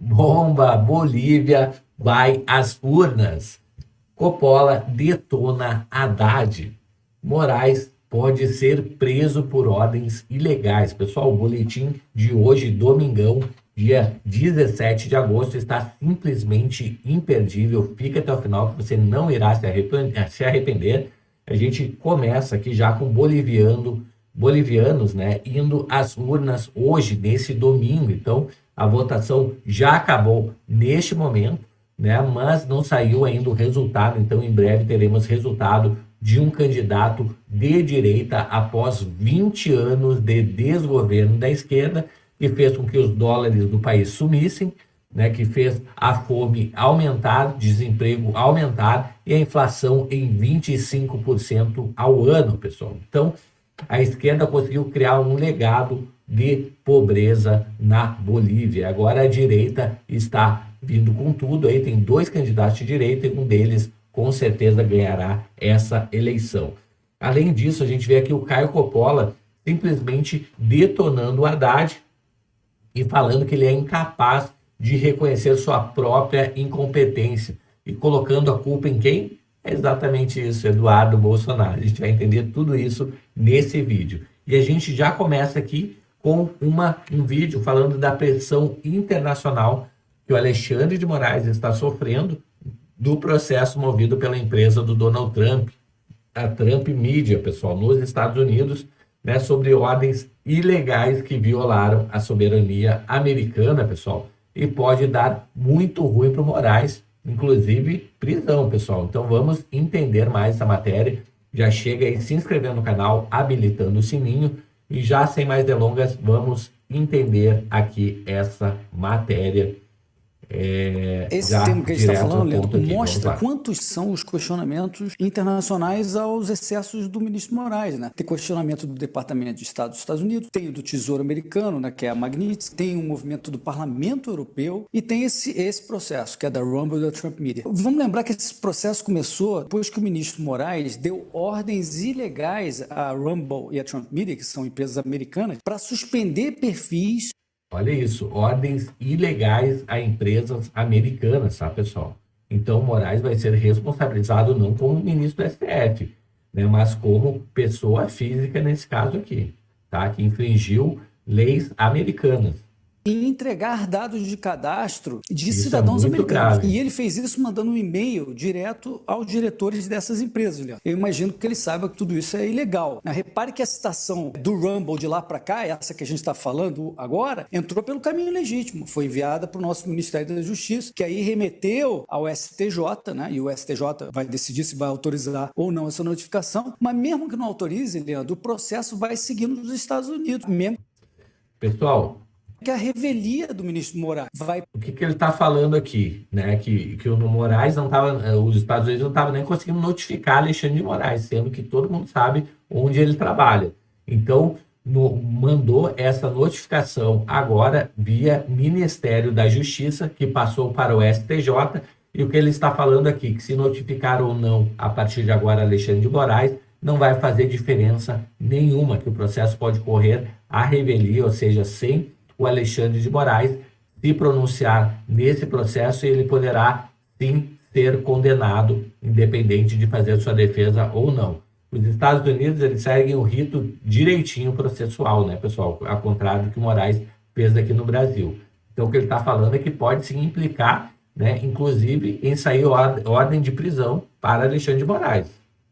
Bomba, Bolívia vai às urnas. Coppola detona Haddad. Moraes pode ser preso por ordens ilegais. Pessoal, o boletim de hoje, domingão, dia 17 de agosto, está simplesmente imperdível. Fica até o final que você não irá se arrepender. A gente começa aqui já com bolivianos, né, indo às urnas hoje, nesse domingo. Então, a votação já acabou neste momento, né, mas não saiu ainda o resultado. Então, em breve teremos resultado de um candidato de direita após 20 anos de desgoverno da esquerda, que fez com que os dólares do país sumissem, né, que fez a fome aumentar, desemprego aumentar e a inflação em 25% ao ano, pessoal. Então, a esquerda conseguiu criar um legado de pobreza na Bolívia. Agora a direita está vindo com tudo, aí tem 2 candidatos de direita e um deles com certeza ganhará essa eleição. Além disso, a gente vê aqui o Caio Coppola simplesmente detonando o Haddad e falando que ele é incapaz de reconhecer sua própria incompetência e colocando a culpa em quem? É exatamente isso, Eduardo Bolsonaro. A gente vai entender tudo isso nesse vídeo. E a gente já começa aqui com um vídeo falando da pressão internacional que o Alexandre de Moraes está sofrendo do processo movido pela empresa do Donald Trump, a Trump Media, pessoal, nos Estados Unidos, né, sobre ordens ilegais que violaram a soberania americana, pessoal, e pode dar muito ruim para o Moraes, inclusive prisão, pessoal. Então vamos entender mais essa matéria. Já chega aí se inscrevendo no canal, habilitando o sininho e já sem mais delongas, vamos entender aqui essa matéria. Esse tema que a gente está falando, Leandro, mostra quantos são os questionamentos internacionais aos excessos do ministro Moraes, né? Tem questionamento do Departamento de Estado dos Estados Unidos, tem o do Tesouro Americano, né, que é a Magnitsky, tem um movimento do Parlamento Europeu e tem esse processo, que é da Rumble e da Trump Media. Vamos lembrar que esse processo começou depois que o ministro Moraes deu ordens ilegais à Rumble e à Trump Media, que são empresas americanas, para suspender perfis. Olha isso, ordens ilegais a empresas americanas, tá, pessoal? Então, Moraes vai ser responsabilizado não como ministro do STF, né, mas como pessoa física nesse caso aqui, tá? Que infringiu leis americanas. E entregar dados de cadastro de cidadãos americanos. Grave. E ele fez isso mandando um e-mail direto aos diretores dessas empresas, Leandro. Eu imagino que ele saiba que tudo isso é ilegal. Repare que a citação do Rumble de lá para cá, essa que a gente está falando agora, entrou pelo caminho legítimo. Foi enviada para o nosso Ministério da Justiça, que aí remeteu ao STJ, né? E o STJ vai decidir se vai autorizar ou não essa notificação. Mas mesmo que não autorize, Leandro, o processo vai seguir nos Estados Unidos. Mesmo... Pessoal, que a revelia do ministro Moraes vai... O que ele está falando aqui, né? Que o Moraes não estava, os Estados Unidos não estavam nem conseguindo notificar Alexandre de Moraes, sendo que todo mundo sabe onde ele trabalha. Então, mandou essa notificação agora via Ministério da Justiça, que passou para o STJ, e o que ele está falando aqui, que se notificar ou não, a partir de agora, Alexandre de Moraes, não vai fazer diferença nenhuma, que o processo pode correr à revelia, ou seja, sem o Alexandre de Moraes se pronunciar nesse processo, ele poderá sim ser condenado, independente de fazer sua defesa ou não. Os Estados Unidos, eles seguem o rito direitinho processual, né, pessoal? Ao contrário do que o Moraes fez aqui no Brasil. Então, o que ele está falando é que pode sim implicar, né, inclusive, em sair ordem de prisão para Alexandre de Moraes.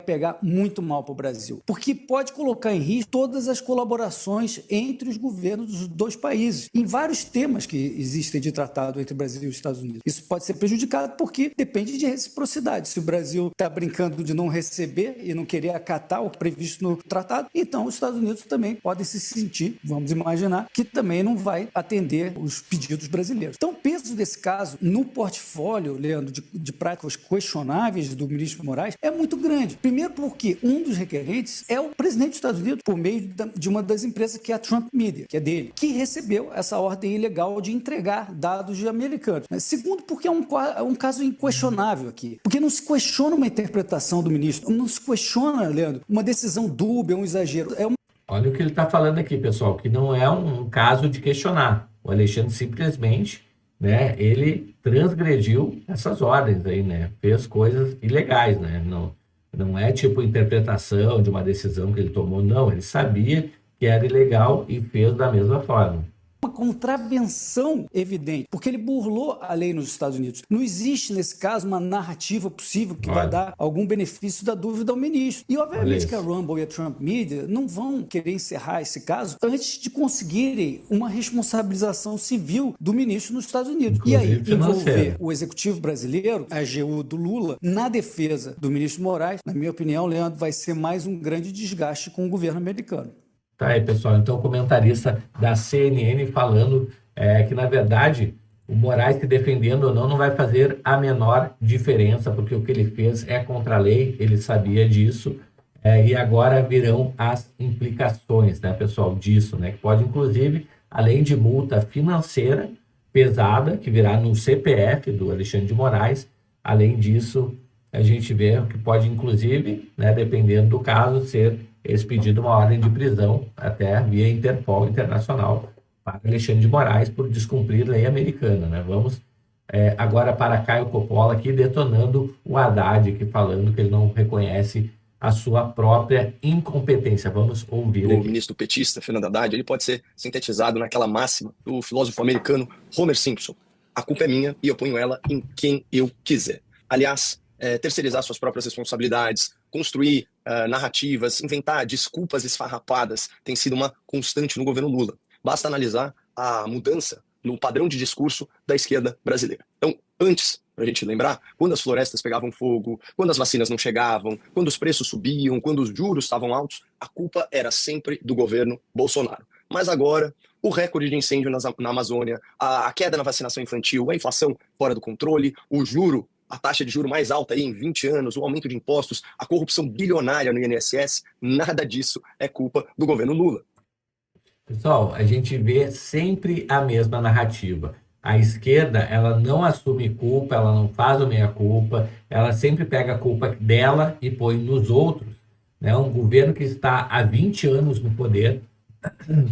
Pegar muito mal para o Brasil, porque pode colocar em risco todas as colaborações entre os governos dos 2 países, em vários temas que existem de tratado entre o Brasil e os Estados Unidos. Isso pode ser prejudicado porque depende de reciprocidade. Se o Brasil está brincando de não receber e não querer acatar o previsto no tratado, então os Estados Unidos também podem se sentir, vamos imaginar, que também não vai atender os pedidos brasileiros. Então, o peso desse caso no portfólio, Leandro, de práticas questionáveis do ministro Moraes é muito grande. Primeiro porque um dos requerentes é o presidente dos Estados Unidos, por meio de uma das empresas que é a Trump Media, que é dele, que recebeu essa ordem ilegal de entregar dados de americanos. Segundo, porque é um caso inquestionável aqui, porque não se questiona uma interpretação do ministro, não se questiona, Leandro, uma decisão dúbia, um exagero. Olha o que ele está falando aqui, pessoal, que não é um caso de questionar. O Alexandre simplesmente, né, ele transgrediu essas ordens aí, né, fez coisas ilegais, né, não é tipo interpretação de uma decisão que ele tomou, não, ele sabia que era ilegal e fez da mesma forma. Uma contravenção evidente, porque ele burlou a lei nos Estados Unidos. Não existe, nesse caso, uma narrativa possível que vai Olha, dar algum benefício da dúvida ao ministro. E, olha obviamente, que a isso. Rumble e a Trump Media não vão querer encerrar esse caso antes de conseguirem uma responsabilização civil do ministro nos Estados Unidos. E aí, Inclusive envolver financeira. o executivo brasileiro, a AGU do Lula, na defesa do ministro Moraes, na minha opinião, Leandro, vai ser mais um grande desgaste com o governo americano. Tá aí, pessoal. Então, o comentarista da CNN falando que, na verdade, o Moraes se defendendo ou não, não vai fazer a menor diferença, porque o que ele fez é contra a lei, ele sabia disso, e agora virão as implicações, né, pessoal, disso, né, que pode, inclusive, além de multa financeira pesada, que virá no CPF do Alexandre de Moraes, além disso, a gente vê que pode, inclusive, né, dependendo do caso, ser expedido uma ordem de prisão até via Interpol Internacional para Alexandre de Moraes por descumprir lei americana, né? Vamos agora para Caio Coppola aqui detonando o Haddad, aqui falando que ele não reconhece a sua própria incompetência. Vamos ouvir O aqui. ministro petista, Fernando Haddad, ele pode ser sintetizado naquela máxima do filósofo americano Homer Simpson. A culpa é minha e eu ponho ela em quem eu quiser. Aliás, terceirizar suas próprias responsabilidades, construir narrativas, inventar desculpas esfarrapadas tem sido uma constante no governo Lula. Basta analisar a mudança no padrão de discurso da esquerda brasileira. Então, antes, para a gente lembrar, quando as florestas pegavam fogo, quando as vacinas não chegavam, quando os preços subiam, quando os juros estavam altos, a culpa era sempre do governo Bolsonaro. Mas agora, o recorde de incêndio na Amazônia, a queda na vacinação infantil, a inflação fora do controle, o juro, a taxa de juro mais alta aí em 20 anos, o aumento de impostos, a corrupção bilionária no INSS, nada disso é culpa do governo Lula. Pessoal, a gente vê sempre a mesma narrativa. A esquerda, ela não assume culpa, ela não faz o meia-culpa, ela sempre pega a culpa dela e põe nos outros, né? Um governo que está há 20 anos no poder,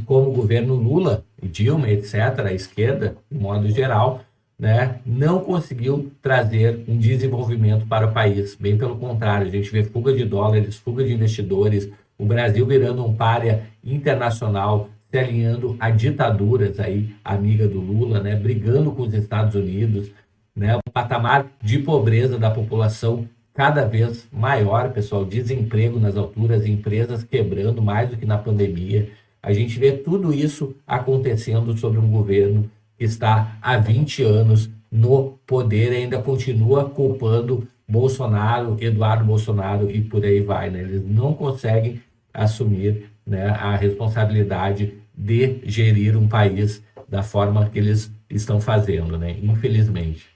como o governo Lula e Dilma, etc., a esquerda, de modo geral, né, não conseguiu trazer um desenvolvimento para o país. Bem pelo contrário, a gente vê fuga de dólares, fuga de investidores, o Brasil virando um pária internacional, se alinhando a ditaduras aí, amiga do Lula, né, brigando com os Estados Unidos, né, o patamar de pobreza da população cada vez maior, pessoal, desemprego nas alturas, empresas quebrando mais do que na pandemia. A gente vê tudo isso acontecendo sobre um governo que está há 20 anos no poder e ainda continua culpando Bolsonaro, Eduardo Bolsonaro e por aí vai, né? Eles não conseguem assumir, né, a responsabilidade de gerir um país da forma que eles estão fazendo, né? Infelizmente.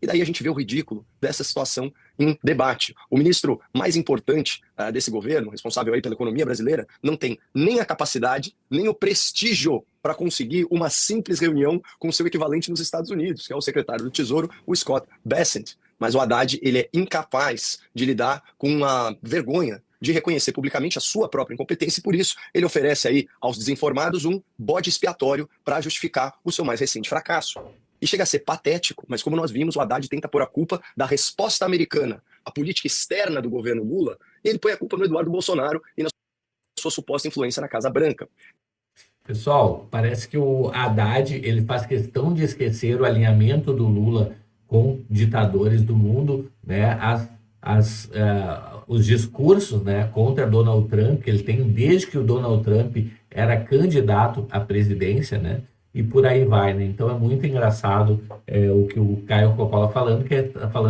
E daí a gente vê o ridículo dessa situação em debate. O ministro mais importante desse governo, responsável aí pela economia brasileira, não tem nem a capacidade, nem o prestígio para conseguir uma simples reunião com seu equivalente nos Estados Unidos, que é o secretário do Tesouro, o Scott Bessent. Mas o Haddad, ele é incapaz de lidar com a vergonha de reconhecer publicamente a sua própria incompetência e, por isso, ele oferece aí aos desinformados um bode expiatório para justificar o seu mais recente fracasso. E chega a ser patético, mas como nós vimos, o Haddad tenta pôr a culpa da resposta americana à política externa do governo Lula, e ele põe a culpa no Eduardo Bolsonaro e na sua suposta influência na Casa Branca. Pessoal, parece que o Haddad ele faz questão de esquecer o alinhamento do Lula com ditadores do mundo, né? Os discursos, né, contra Donald Trump, que ele tem desde que o Donald Trump era candidato à presidência, né? E por aí vai, né? Então é muito engraçado o que o Caio Coppola falando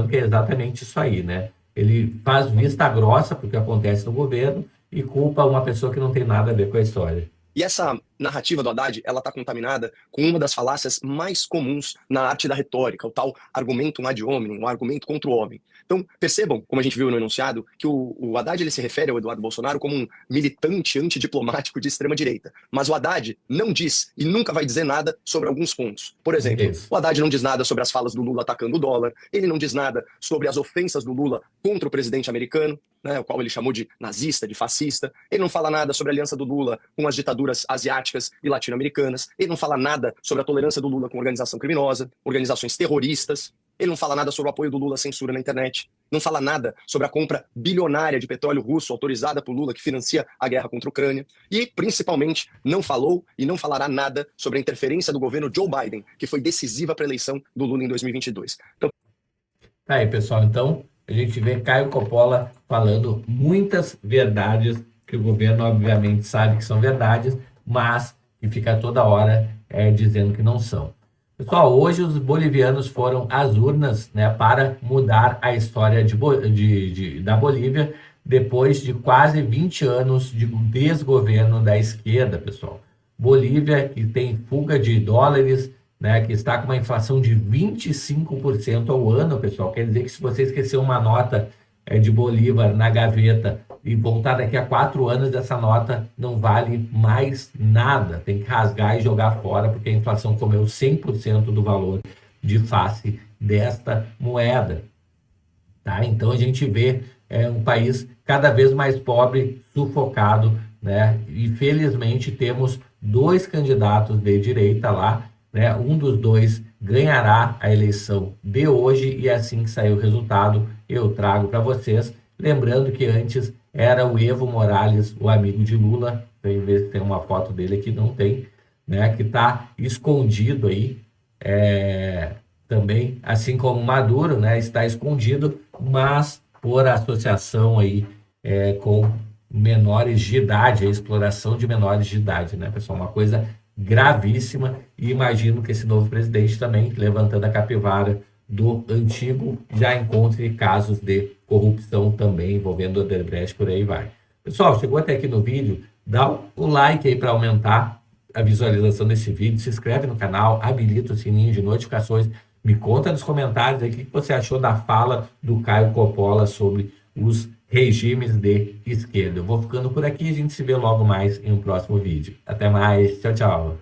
que é exatamente isso aí, né? Ele faz vista grossa para o que acontece no governo e culpa uma pessoa que não tem nada a ver com a história. E essa narrativa do Haddad, ela está contaminada com uma das falácias mais comuns na arte da retórica, o tal argumentum ad hominem, o argumento contra o homem. Então, percebam, como a gente viu no enunciado, que o Haddad ele se refere ao Eduardo Bolsonaro como um militante antidiplomático de extrema-direita. Mas o Haddad não diz e nunca vai dizer nada sobre alguns pontos. Por exemplo, o Haddad não diz nada sobre as falas do Lula atacando o dólar, ele não diz nada sobre as ofensas do Lula contra o presidente americano, né, o qual ele chamou de nazista, de fascista. Ele não fala nada sobre a aliança do Lula com as ditaduras asiáticas asiáticas e latino-americanas. Ele não fala nada sobre a tolerância do Lula com organização criminosa, organizações terroristas. Ele não fala nada sobre o apoio do Lula à censura na internet. Não fala nada sobre a compra bilionária de petróleo russo autorizada por Lula, que financia a guerra contra a Ucrânia. E, principalmente, não falou e não falará nada sobre a interferência do governo Joe Biden, que foi decisiva para a eleição do Lula em 2022. Então, Tá aí, pessoal. Então, a gente vê Caio Coppola falando muitas verdades que o governo, obviamente, sabe que são verdades, mas que fica toda hora dizendo que não são. Pessoal, hoje os bolivianos foram às urnas, né, para mudar a história da Bolívia depois de quase 20 anos de desgoverno da esquerda, pessoal. Bolívia, que tem fuga de dólares, né, que está com uma inflação de 25% ao ano, pessoal. Quer dizer que se você esquecer uma nota de Bolívar na gaveta e voltar daqui a 4 anos, essa nota não vale mais nada. Tem que rasgar e jogar fora, porque a inflação comeu 100% do valor de face desta moeda. Tá? Então a gente vê um país cada vez mais pobre, sufocado, né? E felizmente temos 2 candidatos de direita lá, né? Um dos 2 ganhará a eleição de hoje e assim que sair o resultado eu trago para vocês. Lembrando que antes era o Evo Morales, o amigo de Lula. Deixa eu ver se tem uma foto dele aqui, não tem, né? Que está escondido aí, também, assim como Maduro, né? Está escondido, mas por associação aí com menores de idade, a exploração de menores de idade, né, pessoal? Uma coisa gravíssima, e imagino que esse novo presidente também, levantando a capivara do antigo, já encontre casos de corrupção também envolvendo Odebrecht, por aí vai. Pessoal, chegou até aqui no vídeo, dá o like aí para aumentar a visualização desse vídeo, se inscreve no canal, habilita o sininho de notificações, me conta nos comentários aí o que você achou da fala do Caio Coppola sobre os regimes de esquerda. Eu vou ficando por aqui, a gente se vê logo mais em um próximo vídeo. Até mais, tchau, tchau.